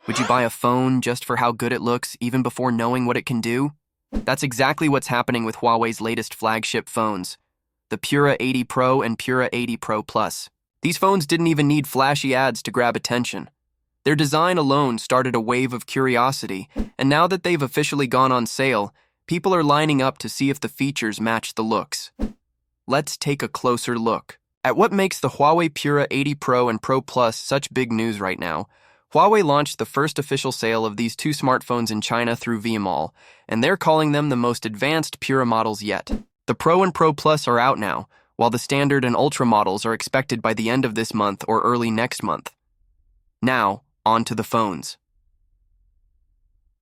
Would you buy a phone just for how good it looks, even before knowing what it can do? That's exactly what's happening with Huawei's latest flagship phones, the Pura 80 Pro and Pura 80 Pro Plus. These phones didn't even need flashy ads to grab attention. Their design alone started a wave of curiosity, and now that they've officially gone on sale, people are lining up to see if the features match the looks. Let's take a closer look at what makes the Huawei Pura 80 Pro and Pro Plus such big news right now. Huawei launched the first official sale of these two smartphones in China through VMall, and they're calling them the most advanced Pura models yet. The Pro and Pro Plus are out now, while the Standard and Ultra models are expected by the end of this month or early next month. Now, on to the phones.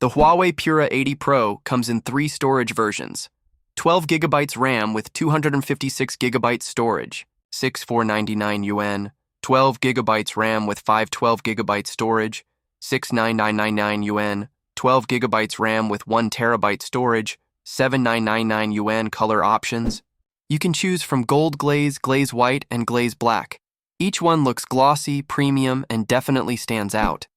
The Huawei Pura 80 Pro comes in 3 storage versions: 12GB RAM with 256GB storage, 6,499 yuan; 12GB RAM with 512GB storage, 6,9999 yuan; 12GB RAM with 1TB storage, 7,999 yuan. Color options: you can choose from gold glaze, glaze white, and glaze black. Each one looks glossy, premium, and definitely stands out.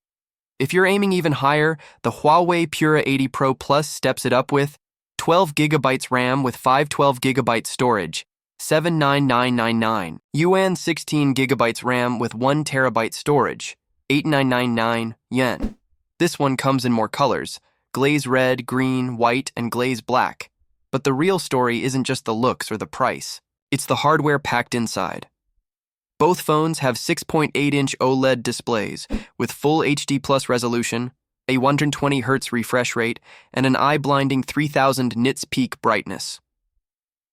If you're aiming even higher, the Huawei Pura 80 Pro Plus steps it up with 12GB RAM with 512GB storage, 7,9999 yuan; 16GB RAM with 1TB storage, 8,999 yen. This one comes in more colors: glaze red, green, white, and glaze black. But the real story isn't just the looks or the price. It's the hardware packed inside. Both phones have 6.8-inch OLED displays with full HD Plus resolution, a 120Hz refresh rate, and an eye-blinding 3000 nits peak brightness.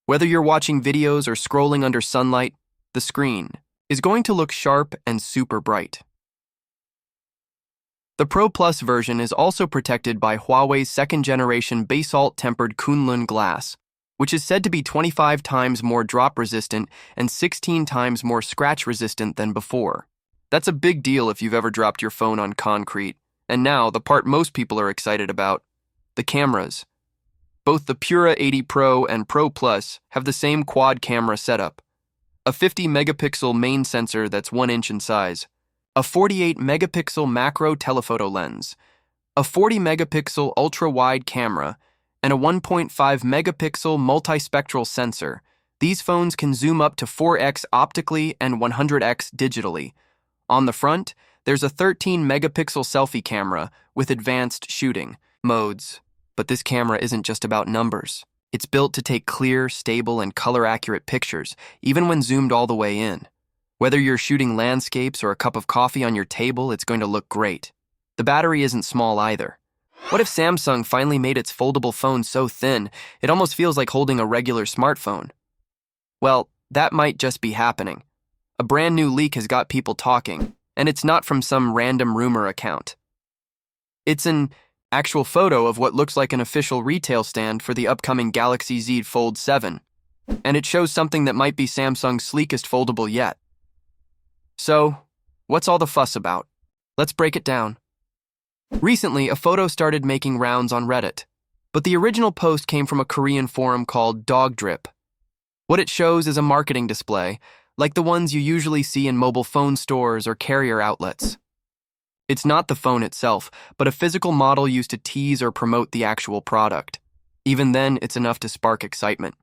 Whether you're watching videos or scrolling under sunlight, the screen is going to look sharp and super bright. The Pro Plus version is also protected by Huawei's second-generation basalt-tempered Kunlun glass, which is said to be 25 times more drop-resistant and 16 times more scratch-resistant than before. That's a big deal if you've ever dropped your phone on concrete. And now, the part most people are excited about: the cameras. Both the Pura 80 Pro and Pro Plus have the same quad camera setup: a 50-megapixel main sensor that's 1 inch in size, a 48-megapixel macro telephoto lens, a 40-megapixel ultra-wide camera, and a 1.5-megapixel multispectral sensor. These phones can zoom up to 4x optically and 100x digitally. On the front, there's a 13-megapixel selfie camera with advanced shooting modes. But this camera isn't just about numbers. It's built to take clear, stable, and color-accurate pictures, even when zoomed all the way in. Whether you're shooting landscapes or a cup of coffee on your table, it's going to look great. The battery isn't small either. What if Samsung finally made its foldable phone so thin, it almost feels like holding a regular smartphone? Well, that might just be happening. A brand new leak has got people talking, and it's not from some random rumor account. It's an actual photo of what looks like an official retail stand for the upcoming Galaxy Z Fold 7, and it shows something that might be Samsung's sleekest foldable yet. So, what's all the fuss about? Let's break it down. Recently, a photo started making rounds on Reddit, but the original post came from a Korean forum called Dog Drip. What it shows is a marketing display, like the ones you usually see in mobile phone stores or carrier outlets. It's not the phone itself, but a physical model used to tease or promote the actual product. Even then, it's enough to spark excitement.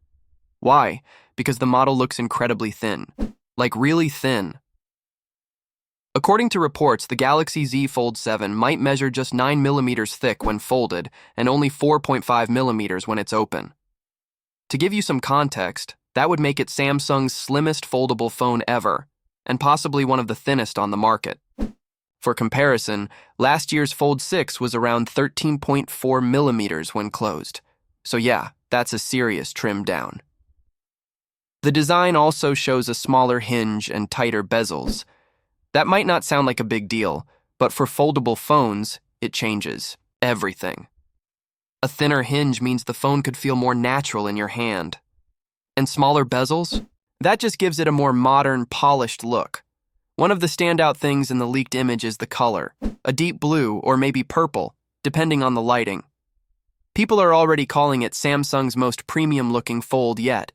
Why? Because the model looks incredibly thin. Like really thin. According to reports, the Galaxy Z Fold 7 might measure just 9mm thick when folded and only 4.5mm when it's open. To give you some context, that would make it Samsung's slimmest foldable phone ever, and possibly one of the thinnest on the market. For comparison, last year's Fold 6 was around 13.4mm when closed. So yeah, that's a serious trim down. The design also shows a smaller hinge and tighter bezels. That might not sound like a big deal, but for foldable phones, it changes everything. A thinner hinge means the phone could feel more natural in your hand. And smaller bezels? That just gives it a more modern, polished look. One of the standout things in the leaked image is the color, a deep blue or maybe purple, depending on the lighting. People are already calling it Samsung's most premium-looking fold yet.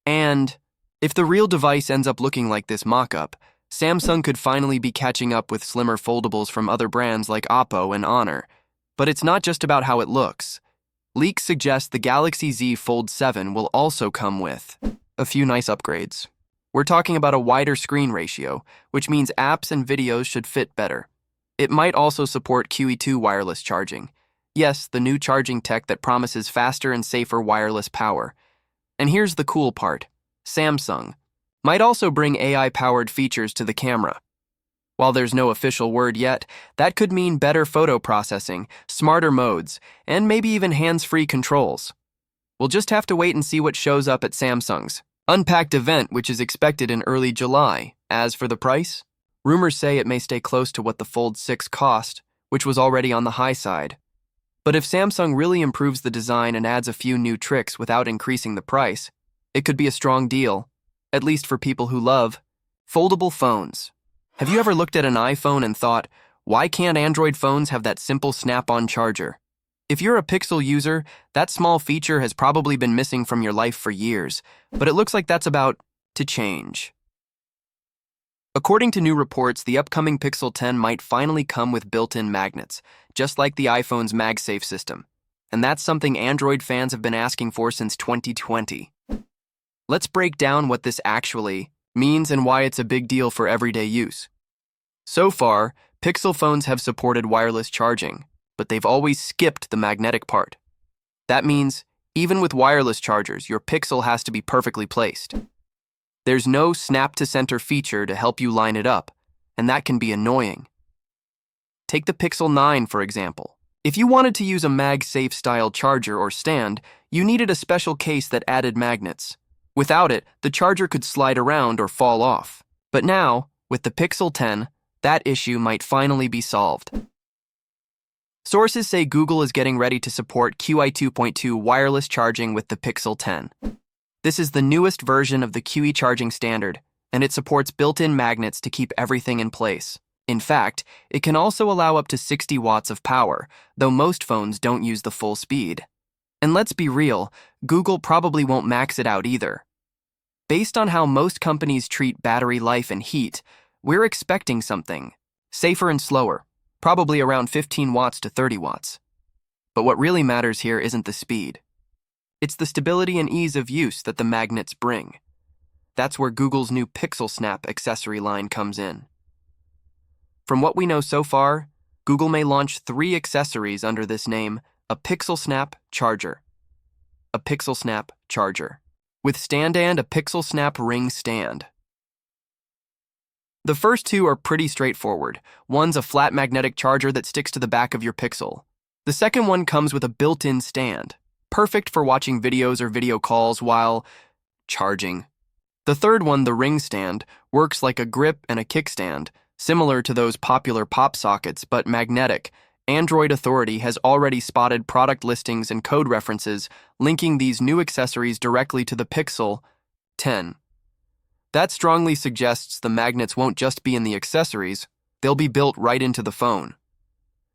And if the real device ends up looking like this mock-up, Samsung could finally be catching up with slimmer foldables from other brands like Oppo and Honor. But it's not just about how it looks. Leaks suggest the Galaxy Z Fold 7 will also come with a few nice upgrades. We're talking about a wider screen ratio, which means apps and videos should fit better. It might also support QE2 wireless charging. Yes, the new charging tech that promises faster and safer wireless power. And here's the cool part. Samsung might also bring AI-powered features to the camera. While there's no official word yet, that could mean better photo processing, smarter modes, and maybe even hands-free controls. We'll just have to wait and see what shows up at Samsung's Unpacked event, which is expected in early July. As for the price, rumors say it may stay close to what the Fold 6 cost, which was already on the high side. But if Samsung really improves the design and adds a few new tricks without increasing the price, it could be a strong deal, at least for people who love foldable phones. Have you ever looked at an iPhone and thought, why can't Android phones have that simple snap-on charger? If you're a Pixel user, that small feature has probably been missing from your life for years, but it looks like that's about to change. According to new reports, the upcoming Pixel 10 might finally come with built-in magnets, just like the iPhone's MagSafe system. And that's something Android fans have been asking for since 2020. Let's break down what this actually means and why it's a big deal for everyday use. So far, Pixel phones have supported wireless charging, but they've always skipped the magnetic part. That means, even with wireless chargers, your Pixel has to be perfectly placed. There's no snap-to-center feature to help you line it up, and that can be annoying. Take the Pixel 9, for example. If you wanted to use a MagSafe-style charger or stand, you needed a special case that added magnets. Without it, the charger could slide around or fall off. But now, with the Pixel 10, that issue might finally be solved. Sources say Google is getting ready to support QI 2.2 wireless charging with the Pixel 10. This is the newest version of the QE charging standard, and it supports built-in magnets to keep everything in place. In fact, it can also allow up to 60 watts of power, though most phones don't use the full speed. And let's be real, Google probably won't max it out either. Based on how most companies treat battery life and heat, we're expecting something safer and slower, probably around 15 watts to 30 watts. But what really matters here isn't the speed. It's the stability and ease of use that the magnets bring. That's where Google's new Pixel Snap accessory line comes in. From what we know so far, Google may launch 3 accessories under this name: a Pixel Snap charger, a Pixel Snap charger, with stand and a Pixel Snap ring stand. The first 2 are pretty straightforward. One's a flat magnetic charger that sticks to the back of your Pixel. The second one comes with a built-in stand, perfect for watching videos or video calls while charging. The third one, the ring stand, works like a grip and a kickstand, similar to those popular pop sockets, but magnetic. Android Authority has already spotted product listings and code references linking these new accessories directly to the Pixel 10. That strongly suggests the magnets won't just be in the accessories, they'll be built right into the phone.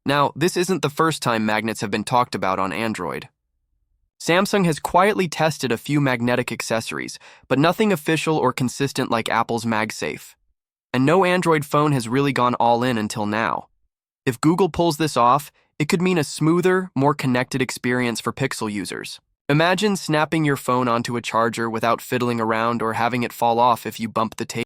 Now, this isn't the first time magnets have been talked about on Android. Samsung has quietly tested a few magnetic accessories, but nothing official or consistent like Apple's MagSafe. And no Android phone has really gone all in until now. If Google pulls this off, it could mean a smoother, more connected experience for Pixel users. Imagine snapping your phone onto a charger without fiddling around or having it fall off if you bump the table.